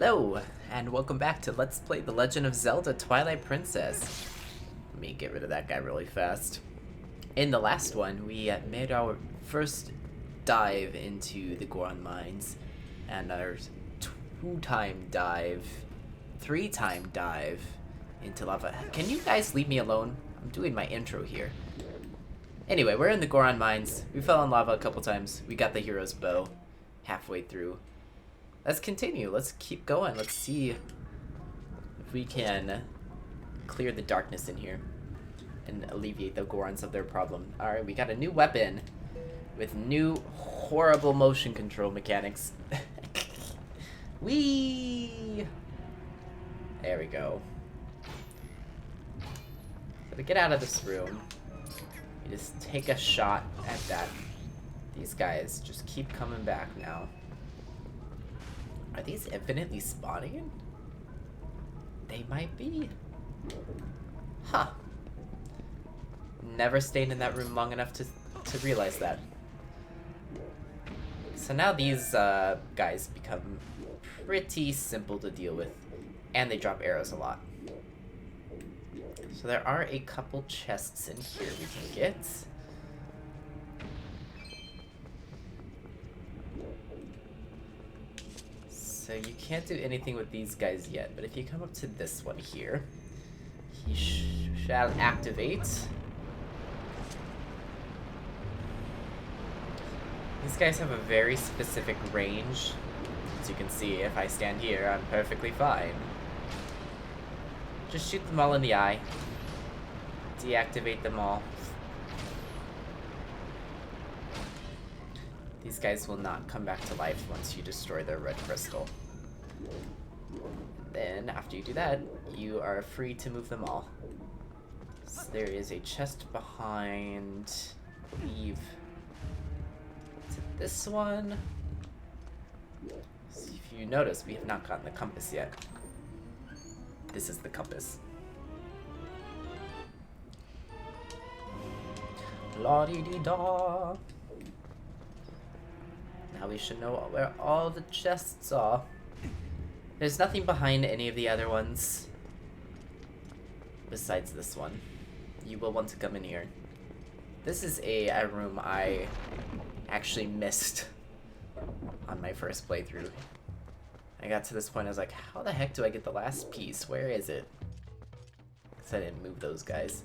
Hello, and welcome back to Let's Play The Legend of Zelda Twilight Princess. Let me get rid of that guy really fast. In the last one, we made our first dive into the Goron Mines, and our three-time dive into lava. Can you guys leave me alone? I'm doing my intro here. Anyway, we're in the Goron Mines. We fell in lava a couple times. We got the hero's bow halfway through. Let's continue. Let's keep going. Let's see if we can clear the darkness in here and alleviate the Gorons of their problem. Alright, we got a new weapon with new horrible motion control mechanics. Whee! There we go. So to get out of this room, you just take a shot at that. These guys just keep coming back now. Are these infinitely spawning? They might be. Huh. Never stayed in that room long enough to realize that. So now these guys become pretty simple to deal with. And they drop arrows a lot. So there are a couple chests in here we can get. So you can't do anything with these guys yet, but if you come up to this one here, he shall activate. These guys have a very specific range. As you can see, if I stand here, I'm perfectly fine. Just shoot them all in the eye. Deactivate them all. These guys will not come back to life once you destroy their red crystal. Then, after you do that, you are free to move them all. So there is a chest behind, I believe, is it this one? So if you notice, we have not gotten the compass yet. This is the compass. La-dee-dee-da. Now we should know where all the chests are. There's nothing behind any of the other ones. Besides this one. You will want to come in here. This is a room I actually missed on my first playthrough. I got to this point, I was like, how the heck do I get the last piece? Where is it? Because I didn't move those guys.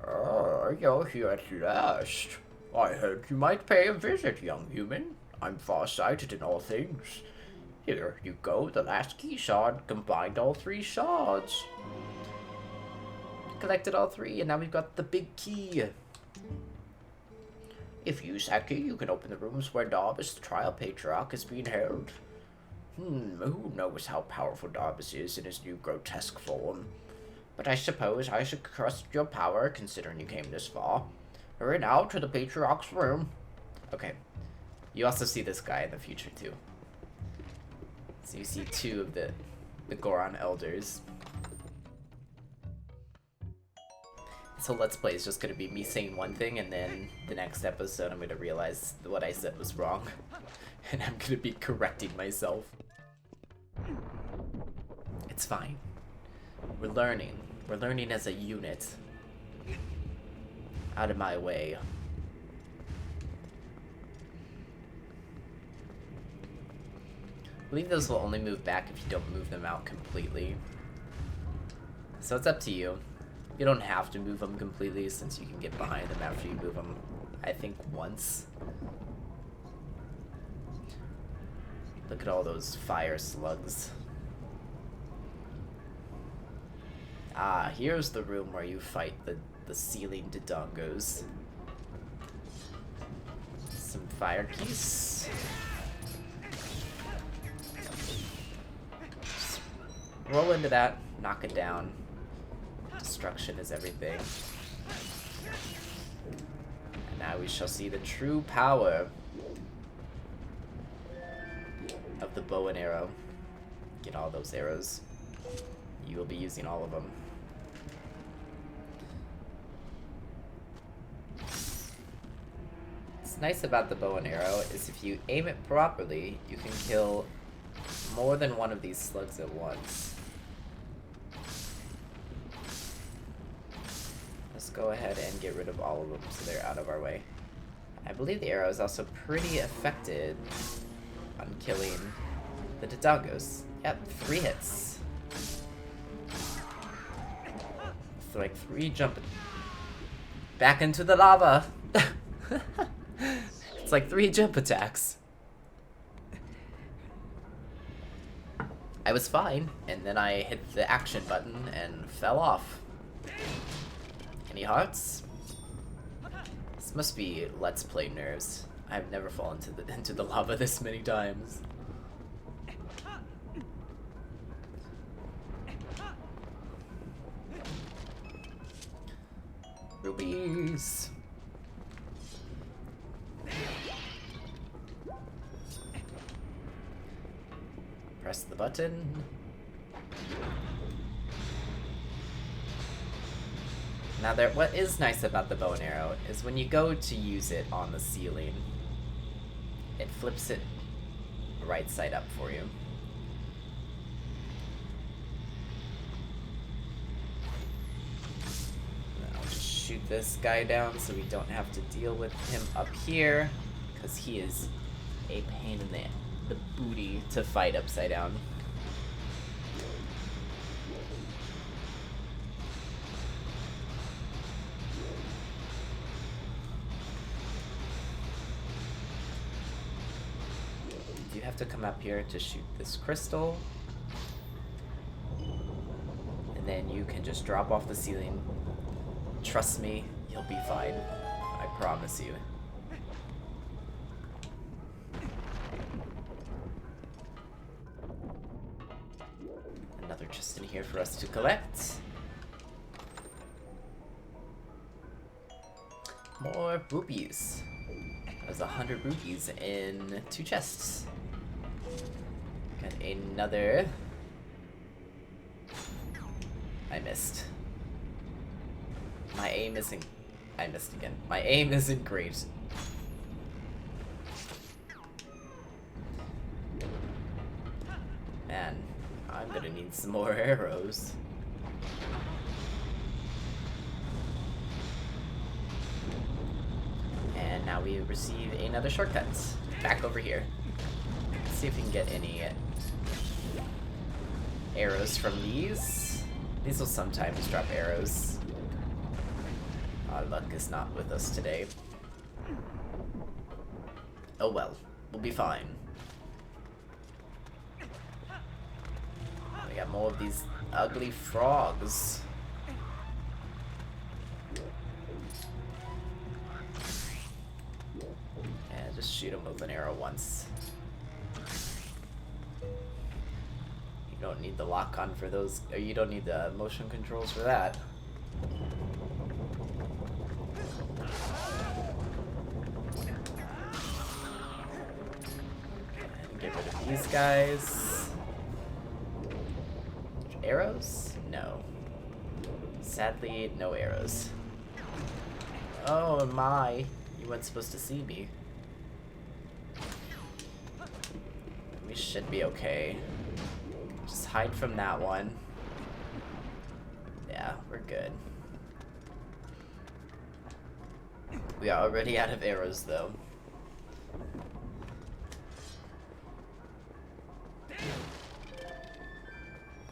Oh, you're here at last. I heard you might pay a visit, young human. I'm far-sighted in all things. Here you go, the last key shard combined all three shards. Collected all three, and now we've got the big key. If you use that key, you can open the rooms where Darbus, the trial patriarch, is being held. Who knows how powerful Darbus is in his new grotesque form? But I suppose I should trust your power, considering you came this far. Hurry now to the patriarch's room. Okay. You also see this guy in the future, too. So you see two of the Goron elders. So Let's Play is just going to be me saying one thing, and then the next episode I'm going to realize what I said was wrong. And I'm going to be correcting myself. It's fine. We're learning. We're learning as a unit. Out of my way. I believe those will only move back if you don't move them out completely. So it's up to you. You don't have to move them completely since you can get behind them after you move them, I think, once. Look at all those fire slugs. Ah, here's the room where you fight the ceiling dodongos. Some fire keys. Just roll into that, knock it down. Destruction is everything. And now we shall see the true power of the bow and arrow. Get all those arrows. You will be using all of them. What's nice about the bow and arrow is if you aim it properly, you can kill more than one of these slugs at once. Let's go ahead and get rid of all of them so they're out of our way. I believe the arrow is also pretty effective on killing the Dodongos. Yep, 3 hits. So like 3 jump back into the lava. It's like 3 jump attacks. I was fine, and then I hit the action button and fell off. Any hearts? This must be Let's Play nerves. I've never fallen into the lava this many times. Rubies! Press the button. Now what is nice about the bow and arrow is when you go to use it on the ceiling, it flips it right side up for you. I'll just shoot this guy down so we don't have to deal with him up here, because he is a pain in the booty to fight upside down. You have to come up here to shoot this crystal, and then you can just drop off the ceiling. Trust me, you'll be fine. I promise you. Another chest in here for us to collect. More rupees. There's 100 rupees in 2 chests. Got another. I missed. My aim isn't. I missed again. My aim isn't great. Man, I'm gonna need some more arrows. And now we receive another shortcut. Back over here. Let's see if we can get any arrows from these. These will sometimes drop arrows. Our luck is not with us today. Oh well, we'll be fine. We got more of these ugly frogs. And just shoot them with an arrow once. You don't need the lock-on for those, or you don't need the motion controls for that. And get rid of these guys. Arrows? No. Sadly, no arrows. Oh my, you weren't supposed to see me. We should be okay. Just hide from that one. Yeah, we're good. We are already out of arrows though.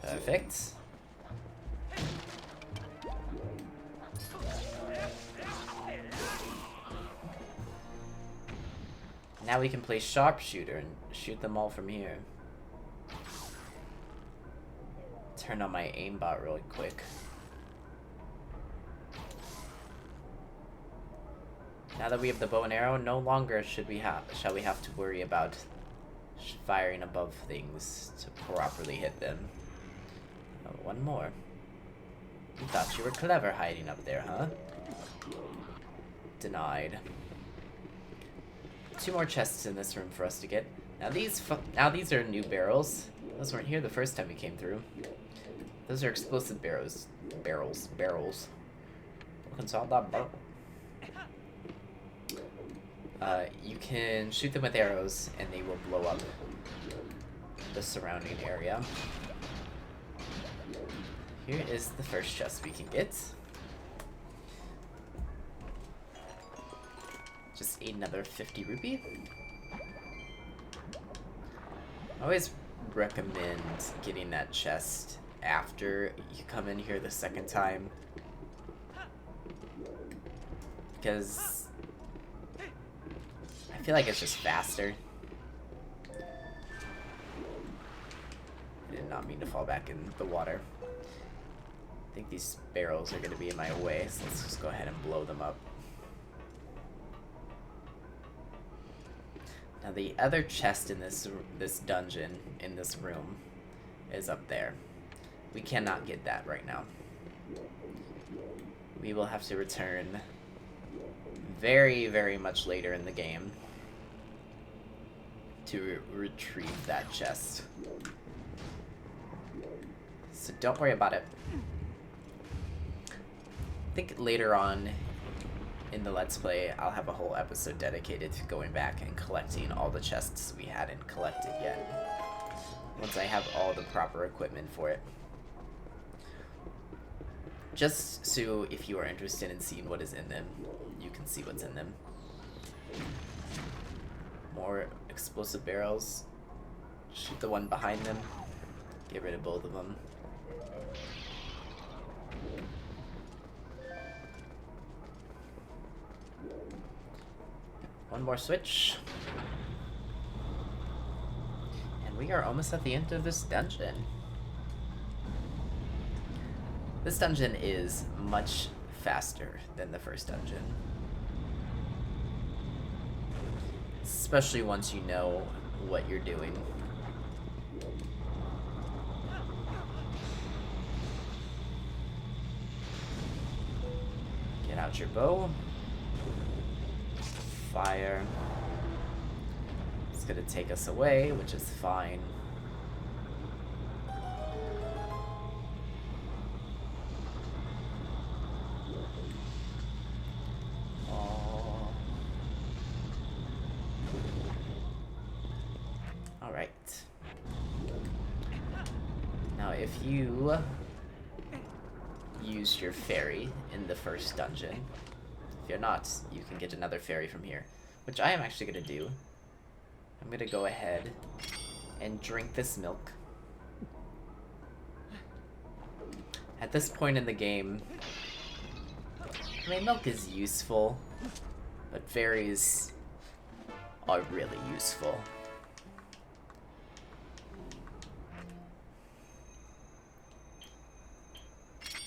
Perfect. Now we can play sharpshooter and shoot them all from here. Turn on my aimbot really quick. Now that we have the bow and arrow, no longer shall we have to worry about firing above things to properly hit them. Oh, one more. You thought you were clever hiding up there, huh? Denied. 2 more chests in this room for us to get. Now these are new barrels. Those weren't here the first time we came through. Those are explosive barrels. Barrels. You can shoot them with arrows and they will blow up. the surrounding area. Here is the first chest we can get. Just another 50 rupee. I always recommend getting that chest after you come in here the second time, because I feel like it's just faster. I did not mean to fall back in the water. I think these barrels are going to be in my way, so let's just go ahead and blow them up. Now the other chest in this dungeon, in this room, is up there. We cannot get that right now. We will have to return very, very much later in the game to retrieve that chest. So don't worry about it. I think later on in the Let's Play, I'll have a whole episode dedicated to going back and collecting all the chests we hadn't collected yet, once I have all the proper equipment for it. Just so if you are interested in seeing what is in them, you can see what's in them. More explosive barrels. Shoot the one behind them. Get rid of both of them. One more switch. And we are almost at the end of this dungeon. This dungeon is much faster than the first dungeon. Especially once you know what you're doing. Get out your bow. Fire. It's gonna take us away, which is fine. Oh. Alright. Now if you used your fairy in the first dungeon, if you're not, you can get another fairy from here, which I am actually going to do. I'm going to go ahead and drink this milk. At this point in the game, I mean, milk is useful, but fairies are really useful.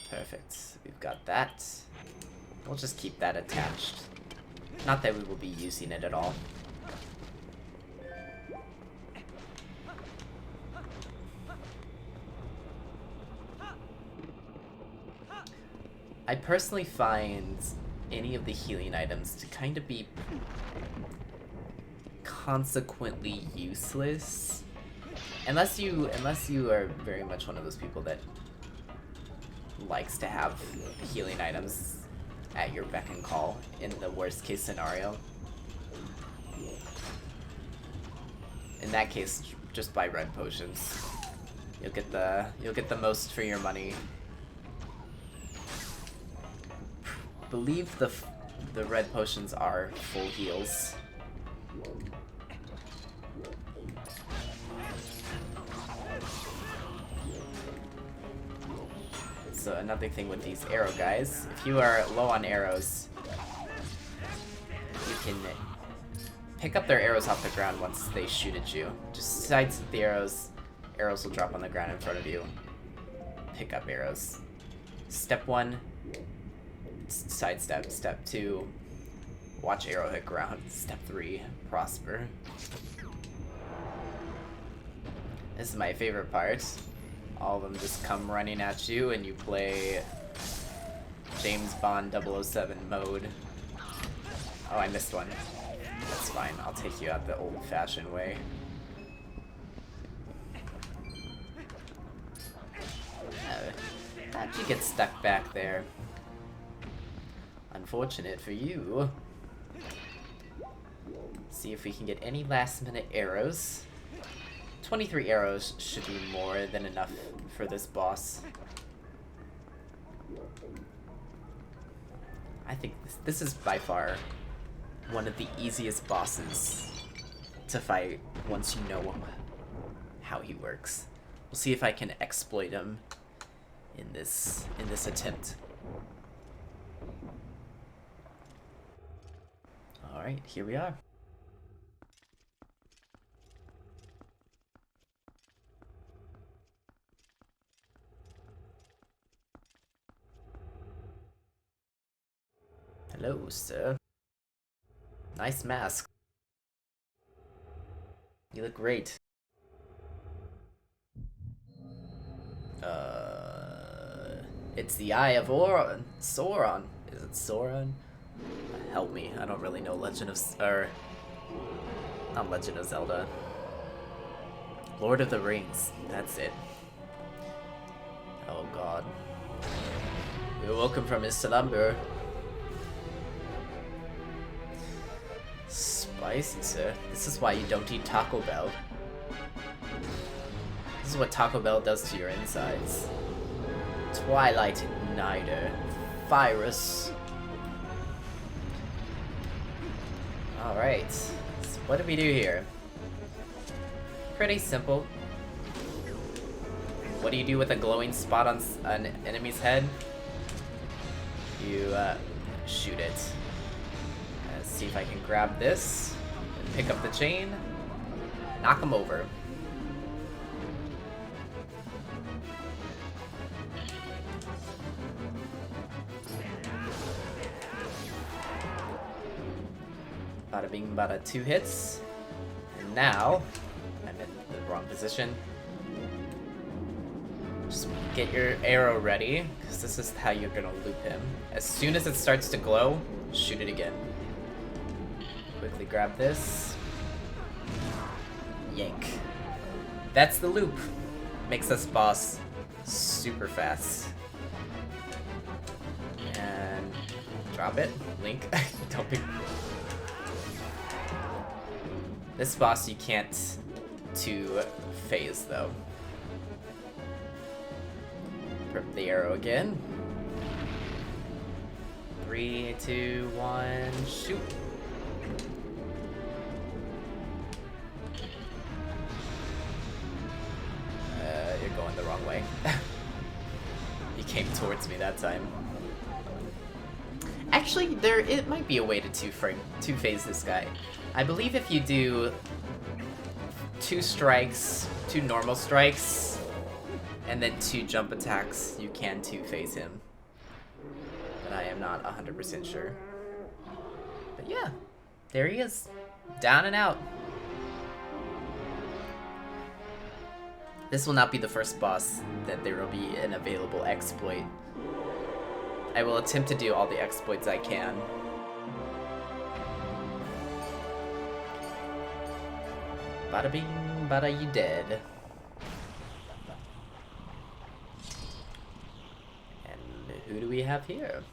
Perfect. We've got that. We'll just keep that attached. Not that we will be using it at all. I personally find any of the healing items to kind of be consequently useless. Unless you are very much one of those people that likes to have healing items at your beck and call in the worst case scenario. In that case, just buy red potions. You'll get the most for your money. Believe the red potions are full heals. So another thing with these arrow guys, if you are low on arrows, you can pick up their arrows off the ground once they shoot at you. Just sidestep the arrows, arrows will drop on the ground in front of you. Pick up arrows. Step 1, sidestep. Step 2, watch arrow hit ground. Step 3, prosper. This is my favorite part. All of them just come running at you and you play James Bond 007 mode. Oh, I missed one. That's fine. I'll take you out the old-fashioned way. How'd you get stuck back there? Unfortunate for you. See if we can get any last-minute arrows. 23 arrows should be more than enough for this boss. I think this is by far one of the easiest bosses to fight once you know how he works. We'll see if I can exploit him in this attempt. Alright, here we are. Hello, sir. Nice mask. You look great. It's the Eye of Sauron. Is it Sauron? Help me. I don't really know not Legend of Zelda. Lord of the Rings. That's it. Oh god. We woke him from his slumber. Spicy, sir. This is why you don't eat Taco Bell. This is what Taco Bell does to your insides. Twilight Igniter. Fyrus. Alright. So what do we do here? Pretty simple. What do you do with a glowing spot on an enemy's head? You shoot it. Let's see if I can grab this and pick up the chain. Knock him over. Bada bing, bada, 2 hits. And now, I'm in the wrong position. Just get your arrow ready, because this is how you're gonna loop him. As soon as it starts to glow, shoot it again. Quickly grab this. Yank. That's the loop. Makes this boss super fast. And drop it. Link. Don't be... This boss you can't two-phase though. Grab the arrow again. 3, 2, 1, shoot. You're going the wrong way. He came towards me that time. Actually, it might be a way to two-phase this guy. I believe if you do 2 strikes, 2 normal strikes, and then 2 jump attacks, you can two-phase him. But I am not 100% sure. But yeah, there he is. Down and out. This will not be the first boss that there will be an available exploit. I will attempt to do all the exploits I can. Bada bing, bada you dead. And who do we have here?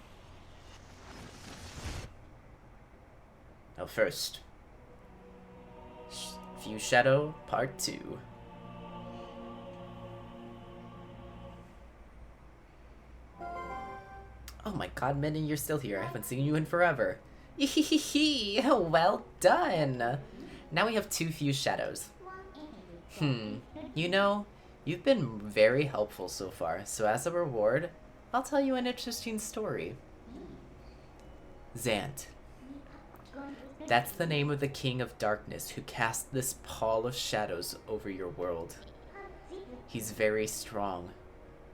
Oh, first. Few Shadow Part 2. Oh my god, Minnie, you're still here. I haven't seen you in forever. Hee well done! Now we have 2 fused shadows. You know, you've been very helpful so far, so as a reward, I'll tell you an interesting story. Zant. That's the name of the King of Darkness who cast this pall of shadows over your world. He's very strong.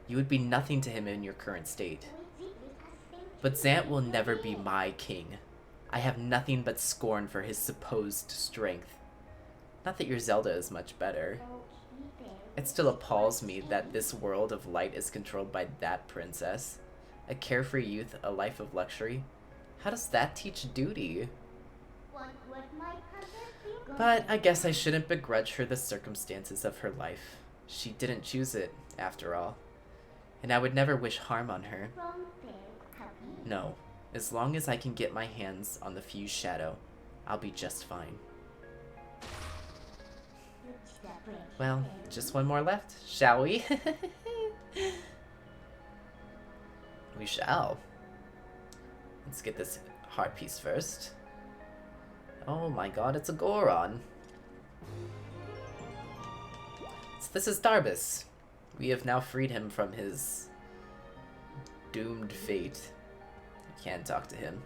You would be nothing to him in your current state. But Zant will never be my king. I have nothing but scorn for his supposed strength. Not that your Zelda is much better. It still appalls me that this world of light is controlled by that princess. A carefree youth, a life of luxury. How does that teach duty? But I guess I shouldn't begrudge her the circumstances of her life. She didn't choose it, after all. And I would never wish harm on her. No, as long as I can get my hands on the fused shadow, I'll be just fine. Well, just one more left, shall we? We shall. Let's get this heart piece first. Oh my god, it's a Goron. So this is Darbus. We have now freed him from his doomed fate. We can't talk to him.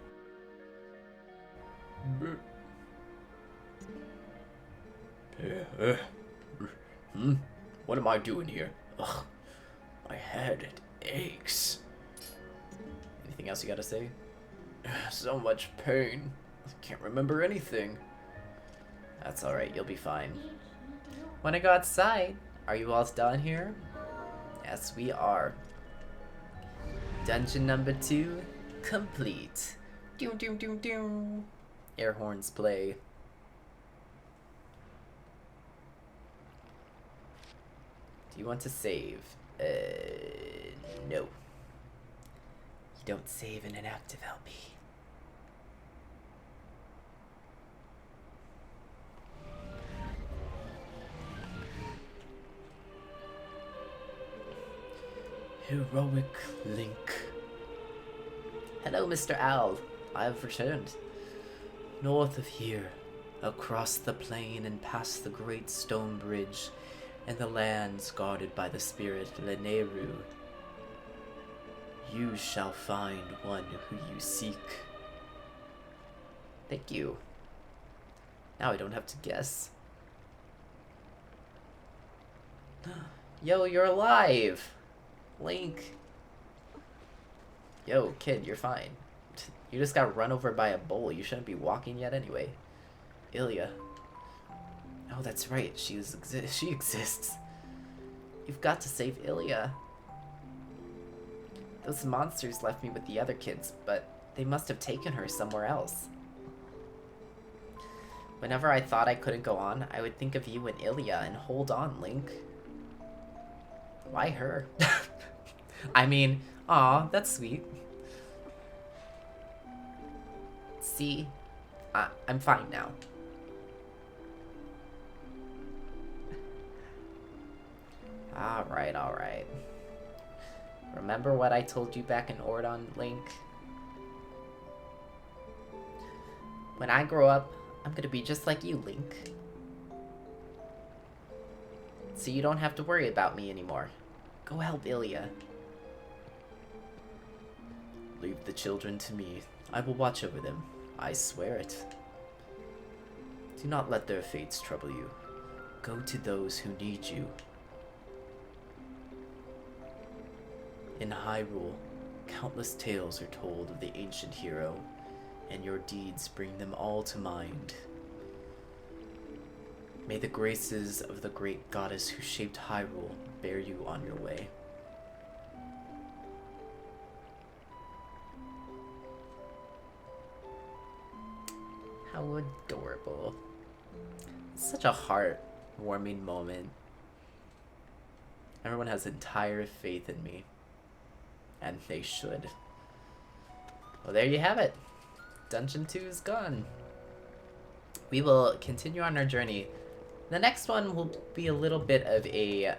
What am I doing here? Ugh, my head, it aches. Anything else you gotta say? So much pain. I can't remember anything. That's alright, you'll be fine. Wanna go outside? Are you all done here? Yes, we are. Dungeon number 2 complete. Doom doom doom doom. Air horns play. Do you want to save? No. You don't save in an active LP. Heroic Link. Hello, Mr. Owl. I have returned. North of here, across the plain and past the great stone bridge, and the lands guarded by the spirit Leneru, you shall find one who you seek. Thank you. Now I don't have to guess. Yo, you're alive! Link. Yo, kid, you're fine. You just got run over by a bull. You shouldn't be walking yet anyway. Ilya. Oh, that's right. She exists. You've got to save Ilya. Those monsters left me with the other kids, but they must have taken her somewhere else. Whenever I thought I couldn't go on, I would think of you and Ilya and hold on, Link. Why her? I mean, aw, that's sweet. See? I'm fine now. Alright, alright. Remember what I told you back in Ordon, Link? When I grow up, I'm gonna be just like you, Link. So you don't have to worry about me anymore. Go help Ilya. Leave the children to me. I will watch over them. I swear it. Do not let their fates trouble you. Go to those who need you. In Hyrule, countless tales are told of the ancient hero, and your deeds bring them all to mind. May the graces of the great goddess who shaped Hyrule bear you on your way. How adorable. Such a heart-warming moment. Everyone has entire faith in me. And they should. Well, there you have it. Dungeon 2 is gone. We will continue on our journey. The next one will be a little bit of a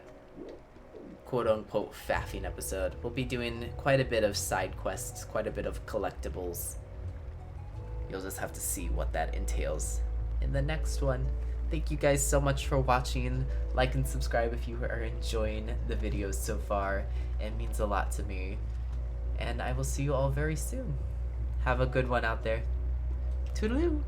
quote-unquote faffing episode. We'll be doing quite a bit of side quests, quite a bit of collectibles. You'll just have to see what that entails in the next one. Thank you guys so much for watching. Like and subscribe if you are enjoying the videos so far. It means a lot to me. And I will see you all very soon. Have a good one out there. Toodaloo!